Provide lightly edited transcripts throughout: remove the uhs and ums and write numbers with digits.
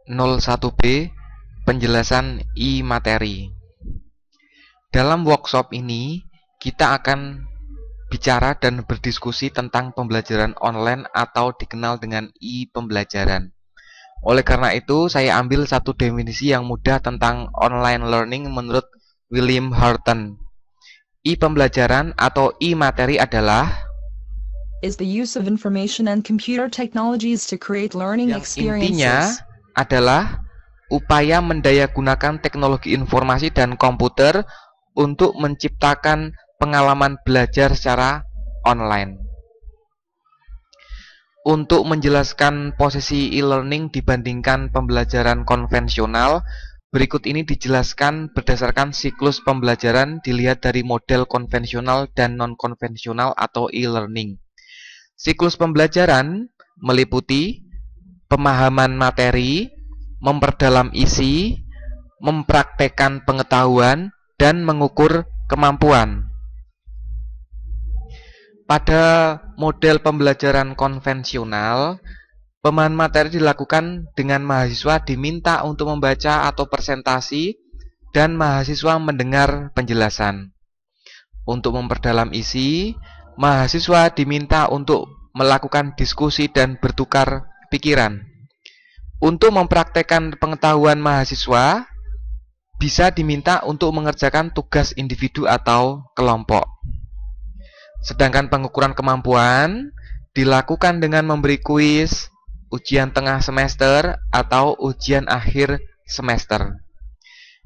01B penjelasan e-materi. Dalam workshop ini kita akan bicara dan berdiskusi tentang pembelajaran online atau dikenal dengan e-pembelajaran. Oleh karena itu, saya ambil satu definisi yang mudah tentang online learning menurut William Horton. E-pembelajaran atau e-materi adalah is the use of information and computer technologies to create learning yang intinya experiences. adalah upaya mendayagunakan teknologi informasi dan komputer untuk menciptakan pengalaman belajar secara online. Untuk menjelaskan posisi e-learning dibandingkan pembelajaran konvensional, berikut ini dijelaskan berdasarkan siklus pembelajaran dilihat dari model konvensional dan non-konvensional atau e-learning. Siklus pembelajaran meliputi pemahaman materi, memperdalam isi, mempraktekkan pengetahuan, dan mengukur kemampuan. Pada model pembelajaran konvensional, pemahaman materi dilakukan dengan mahasiswa diminta untuk membaca atau presentasi dan mahasiswa mendengar penjelasan. Untuk memperdalam isi, mahasiswa diminta untuk melakukan diskusi dan bertukar pikiran. Untuk mempraktekkan pengetahuan mahasiswa, bisa diminta untuk mengerjakan tugas individu atau kelompok. Sedangkan pengukuran kemampuan dilakukan dengan memberi kuis, ujian tengah semester, atau ujian akhir semester.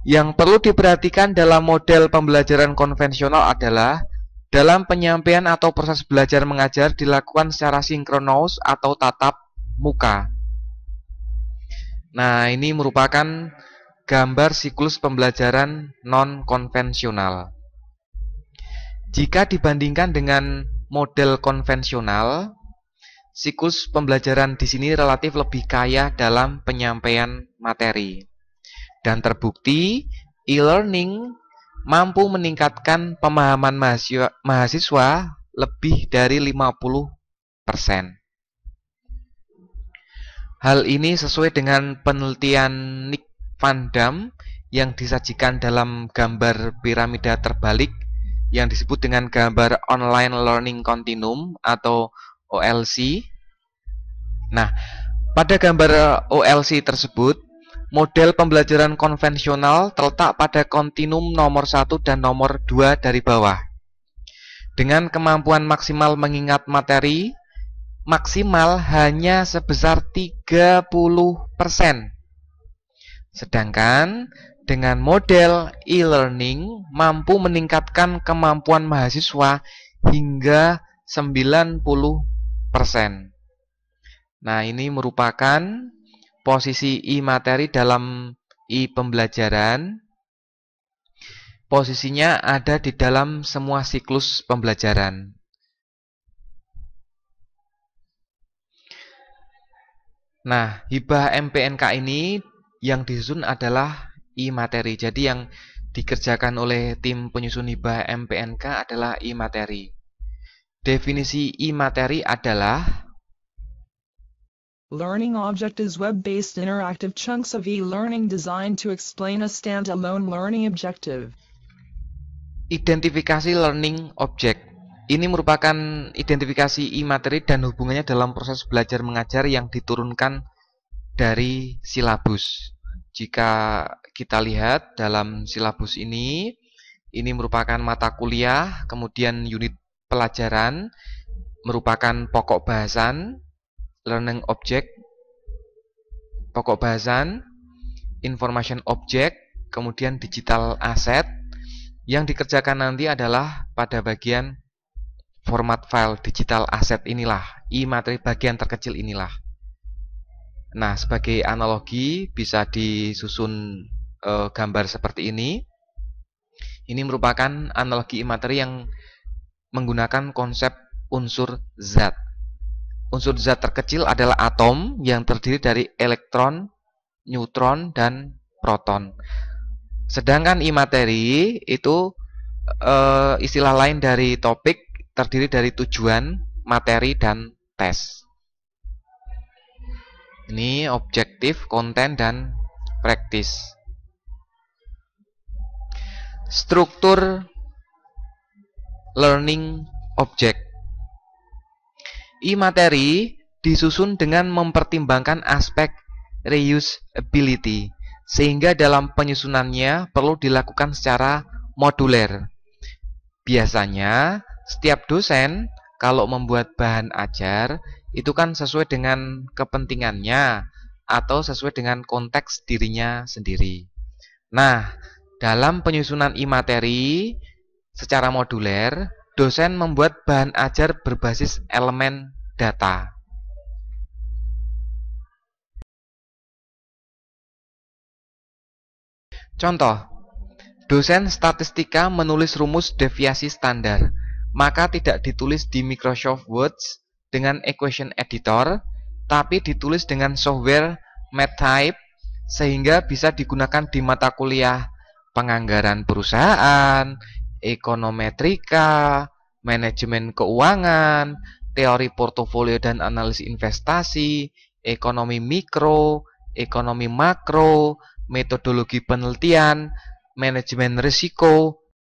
Yang perlu diperhatikan dalam model pembelajaran konvensional adalah dalam penyampaian atau proses belajar mengajar dilakukan secara sinkronus atau tatap muka. Nah, ini merupakan gambar siklus pembelajaran non-konvensional. Jika dibandingkan dengan model konvensional, siklus pembelajaran di sini relatif lebih kaya dalam penyampaian materi. Dan terbukti, e-learning mampu meningkatkan pemahaman mahasiswa lebih dari 50%. Hal ini sesuai dengan penelitian Nick Van Dam yang disajikan dalam gambar piramida terbalik yang disebut dengan gambar Online Learning Continuum atau OLC. Nah, pada gambar OLC tersebut, model pembelajaran konvensional terletak pada kontinum nomor 1 dan nomor 2 dari bawah. Dengan kemampuan maksimal mengingat materi, maksimal hanya sebesar 30%. Sedangkan dengan model e-learning mampu meningkatkan kemampuan mahasiswa hingga 90%. Nah, ini merupakan posisi e-materi dalam e-pembelajaran. Posisinya ada di dalam semua siklus pembelajaran. Nah, hibah MPNK ini yang disusun adalah e-materi. Jadi yang dikerjakan oleh tim penyusun hibah MPNK adalah e-materi. Definisi e-materi adalah Learning object is web-based interactive chunks of e-learning designed to explain a standalone learning objective. Identifikasi learning object. Ini merupakan identifikasi e-materi dan hubungannya dalam proses belajar mengajar yang diturunkan dari silabus. Jika kita lihat dalam silabus ini merupakan mata kuliah, kemudian unit pelajaran merupakan pokok bahasan, learning object, pokok bahasan, information object, kemudian digital asset. Yang dikerjakan nanti adalah pada bagian format file digital asset inilah, e-materi bagian terkecil inilah. Nah, sebagai analogi bisa disusun gambar seperti ini. Ini merupakan analogi e-materi yang menggunakan konsep unsur zat. Unsur zat terkecil adalah atom yang terdiri dari elektron, neutron, dan proton. Sedangkan e-materi itu istilah lain dari topik, terdiri dari tujuan, materi, dan tes. Ini objektif, konten, dan praktis. Struktur learning object. I-materi disusun dengan mempertimbangkan aspek reusability, sehingga dalam penyusunannya perlu dilakukan secara moduler. Biasanya, setiap dosen kalau membuat bahan ajar, itu kan sesuai dengan kepentingannya atau sesuai dengan konteks dirinya sendiri. Nah, dalam penyusunan i-materi secara moduler, dosen membuat bahan ajar berbasis elemen data. Contoh, dosen statistika menulis rumus deviasi standar, maka tidak ditulis di Microsoft Word dengan equation editor, tapi ditulis dengan software MathType, sehingga bisa digunakan di mata kuliah penganggaran perusahaan, ekonometrika, manajemen keuangan, teori portofolio dan analisis investasi, ekonomi mikro, ekonomi makro, metodologi penelitian, manajemen risiko,